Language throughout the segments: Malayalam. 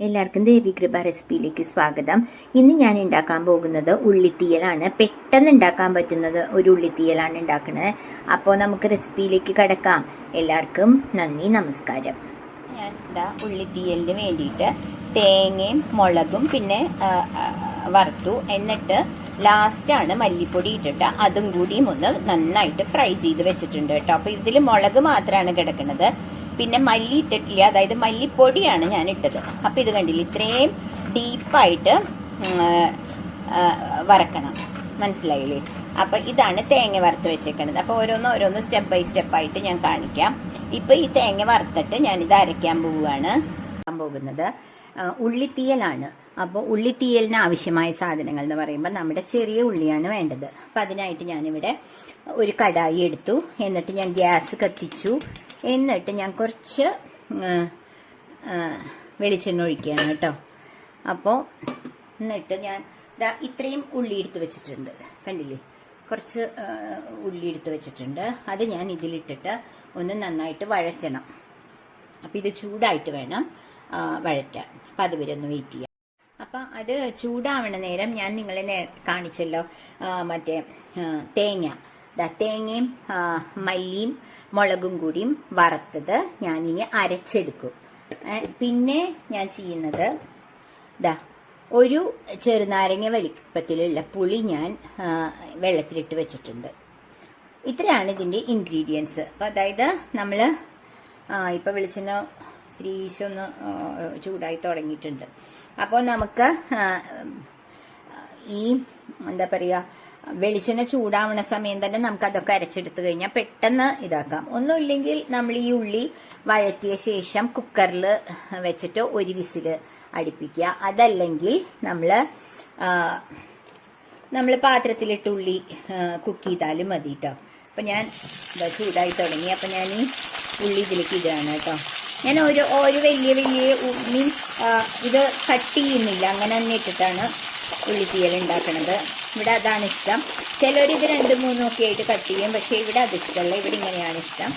എല്ലാവർക്കും ദേവി കൃപ റെസിപ്പിയിലേക്ക് സ്വാഗതം. ഇന്ന് ഞാൻ ഉണ്ടാക്കാൻ പോകുന്നത് ഉള്ളിത്തീയലാണ്. പെട്ടെന്ന് ഉണ്ടാക്കാൻ പറ്റുന്നത് ഒരു ഉള്ളിത്തീയലാണ് ഉണ്ടാക്കുന്നത്. അപ്പോൾ നമുക്ക് റെസിപ്പിയിലേക്ക് കിടക്കാം. എല്ലാവർക്കും നന്ദി, നമസ്കാരം. ഞാൻ ഉള്ളിത്തീയലിന് വേണ്ടിയിട്ട് തേങ്ങയും മുളകും പിന്നെ വറുത്തു. എന്നിട്ട് ലാസ്റ്റാണ് മല്ലിപ്പൊടി ഇട്ടിട്ട് അതും കൂടിയും ഒന്ന് നന്നായിട്ട് ഫ്രൈ ചെയ്ത് വെച്ചിട്ടുണ്ട് കേട്ടോ. അപ്പോൾ ഇതിൽ മുളക് മാത്രമാണ് കിടക്കുന്നത്, പിന്നെ മല്ലി ഇട്ടിട്ടില്ല, അതായത് മല്ലിപ്പൊടിയാണ് ഞാൻ ഇട്ടത്. അപ്പോൾ ഇത് കണ്ടില്ല, ഇത്രയും ഡീപ്പായിട്ട് വറക്കണം, മനസ്സിലായില്ലേ? അപ്പോൾ ഇതാണ് തേങ്ങ വറുത്ത് വെച്ചേക്കണത്. അപ്പോൾ ഓരോന്ന് സ്റ്റെപ്പ് ബൈ സ്റ്റെപ്പായിട്ട് ഞാൻ കാണിക്കാം. ഇപ്പോൾ ഈ തേങ്ങ വറുത്തിട്ട് ഞാനിത് അരയ്ക്കാൻ പോകുന്നത് ഉള്ളിത്തീയലാണ്. അപ്പോൾ ഉള്ളിത്തീയലിന് ആവശ്യമായ സാധനങ്ങൾ എന്ന് പറയുമ്പോൾ നമ്മുടെ ചെറിയ ഉള്ളിയാണ് വേണ്ടത്. അപ്പം അതിനായിട്ട് ഞാനിവിടെ ഒരു കടായി എടുത്തു. എന്നിട്ട് ഞാൻ ഗ്യാസ് കത്തിച്ചു. എന്നിട്ട് ഞാൻ കുറച്ച് വെളിച്ചെണ്ണ ഒഴിക്കുകയാണ് കേട്ടോ. അപ്പോൾ എന്നിട്ട് ഞാൻ ഇത്രയും ഉള്ളി എടുത്ത് വെച്ചിട്ടുണ്ട്, കണ്ടില്ലേ? കുറച്ച് ഉള്ളി എടുത്ത് വെച്ചിട്ടുണ്ട്. അത് ഞാൻ ഇതിലിട്ടിട്ട് ഒന്ന് നന്നായിട്ട് വഴറ്റണം. അപ്പോൾ ഇത് ചൂടായിട്ട് വേണം വഴറ്റാൻ. അപ്പം അതുവരെ ഒന്ന് വെയിറ്റ് ചെയ്യാം. അപ്പം അത് ചൂടാവണ നേരം ഞാൻ നിങ്ങളെ കാണിച്ചല്ലോ, മറ്റേ തേങ്ങയും മല്ലിയും മുളകും കൂടിയും വറുത്തത് ഞാനിനി അരച്ചെടുക്കും. പിന്നെ ഞാൻ ചെയ്യുന്നത് ഒരു ചെറുനാരങ്ങ വലിപ്പത്തിലുള്ള പുളി ഞാൻ വെള്ളത്തിലിട്ട് വെച്ചിട്ടുണ്ട്. ഇത്രയാണ് ഇതിൻ്റെ ഇൻഗ്രീഡിയൻസ്. അപ്പം അതായത് നമ്മൾ ഇപ്പം വെളിച്ചെണ്ണ ഒന്ന് ചൂടായി തുടങ്ങിയിട്ടുണ്ട്. അപ്പോൾ നമുക്ക് ഈ എന്താ പറയുക, വെളിച്ചെണ്ണ ചൂടാവണ സമയം തന്നെ നമുക്ക് അതൊക്കെ അരച്ചെടുത്ത് കഴിഞ്ഞാൽ പെട്ടെന്ന് ഇതാക്കാം. ഒന്നുമില്ലെങ്കിൽ നമ്മൾ ഈ ഉള്ളി വഴറ്റിയ ശേഷം കുക്കറിൽ വെച്ചിട്ട് ഒരു വിസിൽ അടുപ്പിക്കുക. അതല്ലെങ്കിൽ നമ്മൾ പാത്രത്തിലിട്ട് ഉള്ളി കുക്ക് ചെയ്താലും മതി കേട്ടോ. അപ്പം ഞാൻ ചൂടായി തുടങ്ങി. അപ്പം ഞാൻ ഈ ഉള്ളി ഇതിലേക്ക് ഇടുകയാണ് കേട്ടോ. ഞാൻ ഒരു വലിയ മീൻസ് ഇത് കട്ട് ചെയ്യുന്നില്ല, അങ്ങനെ തന്നെ ഇട്ടിട്ടാണ് ഉള്ളിത്തീയൽ ഉണ്ടാക്കുന്നത്. ഇവിടെ അതാണ് ഇഷ്ടം. ചിലർ ഇത് 2-3 ഒക്കെ ആയിട്ട് കട്ട് ചെയ്യും, പക്ഷേ ഇവിടെ അത് ഇഷ്ടമല്ല, ഇവിടെ ഇങ്ങനെയാണ് ഇഷ്ടം.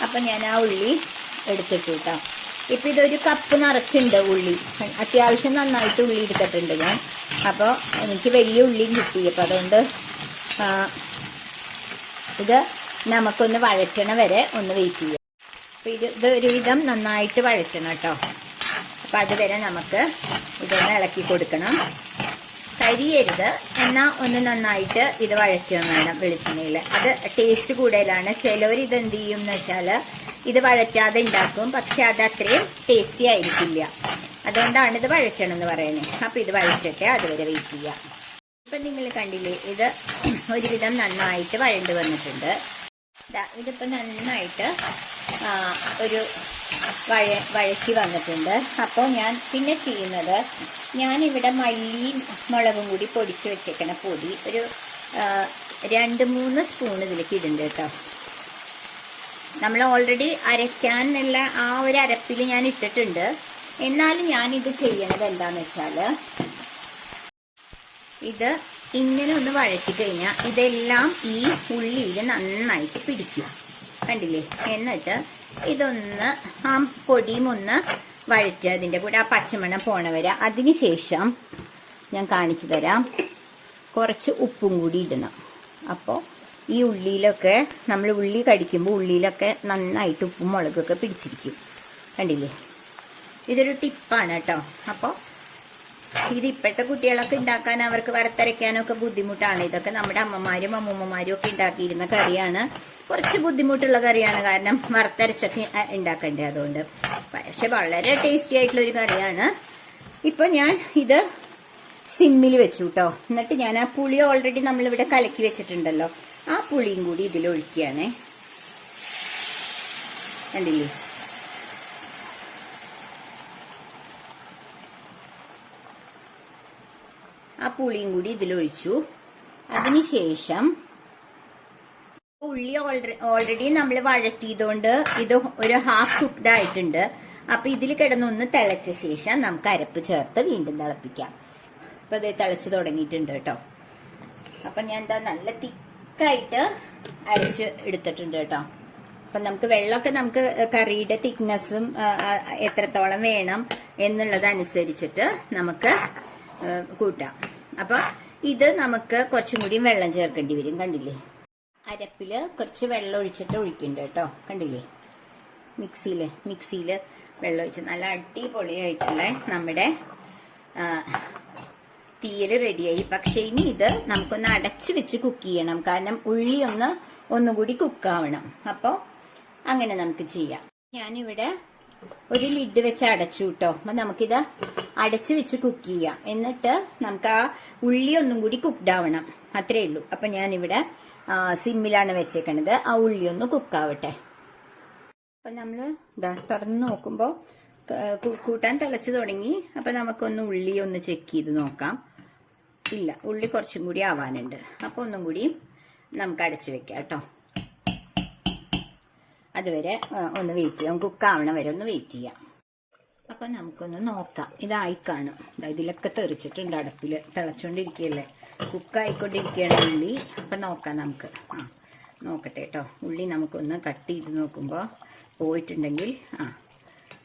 അപ്പം ഞാൻ ആ ഉള്ളി എടുത്തിട്ടു കേട്ടോ. ഇപ്പം ഇതൊരു കപ്പ് നിറച്ചുണ്ട് ഉള്ളി. അത്യാവശ്യം നന്നായിട്ട് ഉള്ളി എടുത്തിട്ടുണ്ട് ഞാൻ. അപ്പോൾ എനിക്ക് വലിയ ഉള്ളിയും കിട്ടി. അപ്പം അതുകൊണ്ട് ഇത് നമുക്കൊന്ന് വഴറ്റണ വരെ ഒന്ന് വെയിറ്റ് ചെയ്യാം. അപ്പോൾ ഇതൊരുവിധം നന്നായിട്ട് വഴറ്റണം കേട്ടോ. അപ്പോൾ അതുവരെ നമുക്ക് ഇതൊന്ന് ഇളക്കി കൊടുക്കണം. കരിയരുത്, എന്നാൽ ഒന്ന് നന്നായിട്ട് ഇത് വഴറ്റുക വേണം വെളിച്ചെണ്ണയിൽ. അത് ടേസ്റ്റ് കൂടുതലാണ്. ചിലവർ ഇതെന്ത് ചെയ്യും എന്ന് വെച്ചാൽ ഇത് വഴറ്റാതെ ഉണ്ടാക്കും, പക്ഷെ അത് അത്രയും ടേസ്റ്റി ആയിരിക്കില്ല. അതുകൊണ്ടാണ് ഇത് വഴറ്റണം എന്ന് പറയുന്നത്. അപ്പോൾ ഇത് വഴറ്റട്ടെ, അതുവരെ വെയിറ്റ് ചെയ്യാം. ഇപ്പം നിങ്ങൾ കണ്ടില്ലേ, ഇത് ഒരുവിധം നന്നായിട്ട് വഴണ്ട് വന്നിട്ടുണ്ട്. ഇതിപ്പോൾ നന്നായിട്ട് ഒരു വഴറ്റി വന്നിട്ടുണ്ട്. അപ്പോൾ ഞാൻ പിന്നെ ചെയ്യുന്നത്, ഞാനിവിടെ മല്ലിയും മുളകും കൂടി പൊടിച്ച് വെച്ചേക്കണ പൊടി ഒരു 2-3 സ്പൂൺ ഇതിലേക്ക് ഇടുന്നുണ്ട് കേട്ടോ. നമ്മൾ ഓൾറെഡി അരയ്ക്കാനുള്ള ആ ഒരു അരപ്പിൽ ഞാൻ ഇട്ടിട്ടുണ്ട്. എന്നാലും ഞാനിത് ചെയ്യണത് എന്താണെന്ന് വെച്ചാൽ, ഇത് ഇങ്ങനെ ഒന്ന് വഴറ്റി കഴിഞ്ഞാൽ ഇതെല്ലാം ഈ ഉള്ളിയിൽ നന്നായിട്ട് പിടിക്കും, കണ്ടില്ലേ? എന്നിട്ട് ഇതൊന്ന് ആ പൊടിയും ഒന്ന് വഴറ്റുക, അതിൻ്റെ കൂടെ ആ പച്ചമണം പോണ വരെ. അതിനുശേഷം ഞാൻ കാണിച്ചു തരാം, കുറച്ച് ഉപ്പും കൂടി ഇടണം. അപ്പോൾ ഈ ഉള്ളിയിലൊക്കെ നമ്മൾ ഉള്ളി കടിക്കുമ്പോൾ ഉള്ളിയിലൊക്കെ നന്നായിട്ട് ഉപ്പും മുളകൊക്കെ പിടിച്ചിരിക്കും, കണ്ടില്ലേ? ഇതൊരു ടിപ്പാണ് കേട്ടോ. അപ്പോൾ ഇത് ഇപ്പോഴത്തെ കുട്ടികളൊക്കെ ഉണ്ടാക്കാൻ, അവർക്ക് വറുത്തരയ്ക്കാനൊക്കെ ബുദ്ധിമുട്ടാണ്. ഇതൊക്കെ നമ്മുടെ അമ്മമാരും അമ്മൂമ്മമാരും ഒക്കെ ഉണ്ടാക്കിയിരുന്ന കറിയാണ്. കുറച്ച് ബുദ്ധിമുട്ടുള്ള കറിയാണ്, കാരണം വറുത്തരച്ചൊക്കെ ഉണ്ടാക്കണ്ടേ, അതുകൊണ്ട്. പക്ഷെ വളരെ ടേസ്റ്റി ആയിട്ടുള്ളൊരു കറിയാണ്. ഇപ്പം ഞാൻ ഇത് സിമ്മിൽ വെച്ചു കേട്ടോ. എന്നിട്ട് ഞാൻ ആ പുളി ഓൾറെഡി നമ്മളിവിടെ കലക്കി വെച്ചിട്ടുണ്ടല്ലോ, ആ പുളിയും കൂടി ഇതിലൊഴിക്കുകയാണേ, കണ്ടില്ലേ? ആ പുളിയും കൂടി ഇതിലൊഴിച്ചു. അതിനുശേഷം ഉള്ളി ഓൾറെഡി നമ്മൾ വഴറ്റിയതുകൊണ്ട് ഇത് ഒരു ഹാഫ് കുക്ക്ഡ് ആയിട്ടുണ്ട്. അപ്പം ഇതിൽ കിടന്നൊന്ന് തിളച്ച ശേഷം നമുക്ക് അരപ്പ് ചേർത്ത് വീണ്ടും തിളപ്പിക്കാം. അപ്പം ഇത് തിളച്ച് തുടങ്ങിയിട്ടുണ്ട് കേട്ടോ. അപ്പം ഞാൻ നല്ല തിക്കായിട്ട് അരച്ച് എടുത്തിട്ടുണ്ട് കേട്ടോ. അപ്പം നമുക്ക് വെള്ളമൊക്കെ നമുക്ക് കറിയുടെ തിക്നെസ്സും എത്രത്തോളം വേണം എന്നുള്ളതനുസരിച്ചിട്ട് നമുക്ക് കൂട്ടാം. അപ്പം ഇത് നമുക്ക് കുറച്ചും കൂടി വെള്ളം ചേർക്കേണ്ടി വരും. കണ്ടില്ലേ, അരപ്പില് കുറച്ച് വെള്ളം ഒഴിക്കുന്നുണ്ട് കേട്ടോ. കണ്ടില്ലേ, മിക്സിയിൽ വെള്ളം ഒഴിച്ച് നല്ല അടിപൊളിയായിട്ടുള്ള നമ്മുടെ തീയൽ റെഡിയായി. പക്ഷെ ഇനി ഇത് നമുക്കൊന്ന് അടച്ചു വെച്ച് കുക്ക് ചെയ്യണം, കാരണം ഉള്ളി ഒന്നുകൂടി കുക്കാവണം. അപ്പോൾ അങ്ങനെ നമുക്ക് ചെയ്യാം. ഞാനിവിടെ ഒരു ലിഡ് വെച്ച് അടച്ചു കേട്ടോ. അപ്പം നമുക്കിത് അടച്ചു വെച്ച് കുക്ക് ചെയ്യാം. എന്നിട്ട് നമുക്ക് ആ ഉള്ളി ഒന്നും കൂടി കുക്ക്ഡ് ആവണം, അത്രേ ഉള്ളൂ. അപ്പം ഞാനിവിടെ സിമ്മിലാണ് വെച്ചേക്കണത്. ആ ഉള്ളി ഒന്ന് കുക്കാവട്ടെ. അപ്പം നമ്മൾ തുറന്ന് നോക്കുമ്പോൾ കൂട്ടാൻ തിളച്ചു തുടങ്ങി. അപ്പം നമുക്കൊന്ന് ഉള്ളി ഒന്ന് ചെക്ക് ചെയ്ത് നോക്കാം. ഇല്ല, ഉള്ളി കുറച്ചും കൂടി ആവാനുണ്ട്. അപ്പോൾ ഒന്നും കൂടി നമുക്ക് അടച്ചു വെക്കാം കേട്ടോ. അതുവരെ ഒന്ന് വെയിറ്റ് ചെയ്യാം, കുക്കാവണ വരെ ഒന്ന് വെയിറ്റ് ചെയ്യാം. അപ്പം നമുക്കൊന്ന് നോക്കാം. ഇതായി കാണും. ഇതിലൊക്കെ തെറിച്ചിട്ടുണ്ട്, അടുപ്പിൽ തിളച്ചുകൊണ്ടിരിക്കുകയല്ലേ, കുക്കായിക്കൊണ്ടിരിക്കുകയാണ് ഉള്ളി. അപ്പം നോക്കാം നമുക്ക്. നോക്കട്ടെ കേട്ടോ. ഉള്ളി നമുക്കൊന്ന് കട്ട് ചെയ്ത് നോക്കുമ്പോൾ പോയിട്ടുണ്ടെങ്കിൽ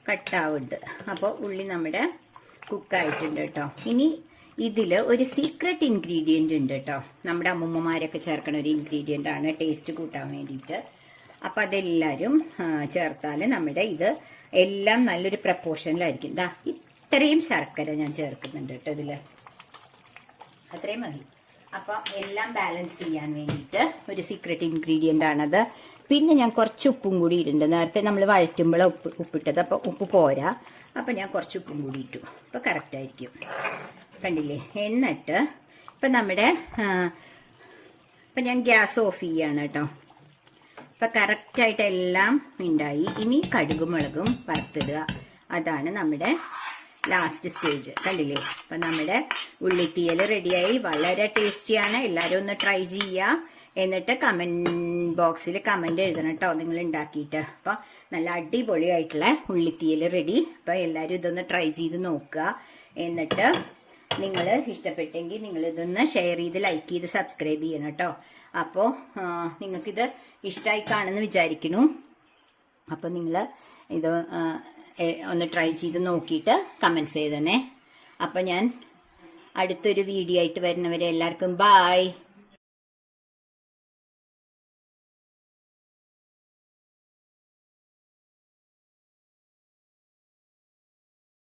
കട്ടാവുന്നുണ്ട്. അപ്പോൾ ഉള്ളി നമ്മുടെ കുക്കായിട്ടുണ്ട് കേട്ടോ. ഇനി ഇതിൽ ഒരു സീക്രട്ട് ഇൻഗ്രീഡിയൻ്റ് ഉണ്ട് കേട്ടോ. നമ്മുടെ അമ്മൂമ്മമാരൊക്കെ ചേർക്കണ ഒരു ഇൻഗ്രീഡിയൻ്റ് ആണ് ടേസ്റ്റ് കൂട്ടാൻ വേണ്ടിയിട്ട്. അപ്പം അതെല്ലാവരും ചേർത്താൽ നമ്മുടെ ഇത് എല്ലാം നല്ലൊരു പ്രപ്പോർഷനിലായിരിക്കും. ഇത്രയും ശർക്കര ഞാൻ ചേർക്കുന്നുണ്ട് കേട്ടോ ഇതിൽ, അത്രയും മതി. അപ്പം എല്ലാം ബാലൻസ് ചെയ്യാൻ വേണ്ടിയിട്ട് ഒരു സീക്രട്ട് ഇൻഗ്രീഡിയൻ്റ് ആണത്. പിന്നെ ഞാൻ കുറച്ച് ഉപ്പും കൂടി ഇടുന്നുണ്ട്. നേരത്തെ നമ്മൾ വഴറ്റുമ്പോൾ ഉപ്പിട്ടത്, അപ്പോൾ ഉപ്പ് പോരാ. അപ്പം ഞാൻ കുറച്ച് ഉപ്പും കൂടി ഇട്ടു. അപ്പോൾ കറക്റ്റായിരിക്കും. കണ്ടില്ലേ. എന്നിട്ട് ഇപ്പം നമ്മുടെ ഇപ്പം ഞാൻ ഗ്യാസ് ഓഫ് ചെയ്യാണ് കേട്ടോ. ഇപ്പം കറക്റ്റായിട്ട് എല്ലാം ഉണ്ടായി. ഇനി കടുകും മുളകും വറുത്തിടുക, അതാണ് നമ്മുടെ ലാസ്റ്റ് സ്റ്റേജ്. കണ്ടില്ലേ. അപ്പം നമ്മുടെ ഉള്ളിത്തീയൽ റെഡിയായി. വളരെ ടേസ്റ്റിയാണ്. എല്ലാവരും ഒന്ന് ട്രൈ ചെയ്യുക. എന്നിട്ട് കമൻറ്റ് ബോക്സിൽ കമൻറ്റ് എഴുതണം കേട്ടോ നിങ്ങൾ ഉണ്ടാക്കിയിട്ട്. അപ്പം നല്ല അടിപൊളിയായിട്ടുള്ള ഉള്ളിത്തീയൽ റെഡി. അപ്പം എല്ലാവരും ഇതൊന്ന് ട്രൈ ചെയ്ത് നോക്കുക. എന്നിട്ട് നിങ്ങൾ ഇഷ്ടപ്പെട്ടെങ്കിൽ നിങ്ങളിതൊന്ന് ഷെയർ ചെയ്ത് ലൈക്ക് ചെയ്ത് സബ്സ്ക്രൈബ് ചെയ്യണം കേട്ടോ. അപ്പോൾ നിങ്ങൾക്കിത് ഇഷ്ടമായി കാണുമെന്ന് വിചാരിക്കുന്നു. അപ്പോൾ നിങ്ങൾ ഇത് ഒന്ന് ട്രൈ ചെയ്ത് നോക്കിയിട്ട് കമൻറ്റ്സ് ചെയ്തന്നെ. അപ്പോൾ ഞാൻ അടുത്തൊരു വീഡിയോ ആയിട്ട് വരുന്നവരെ എല്ലാവർക്കും ബായ്.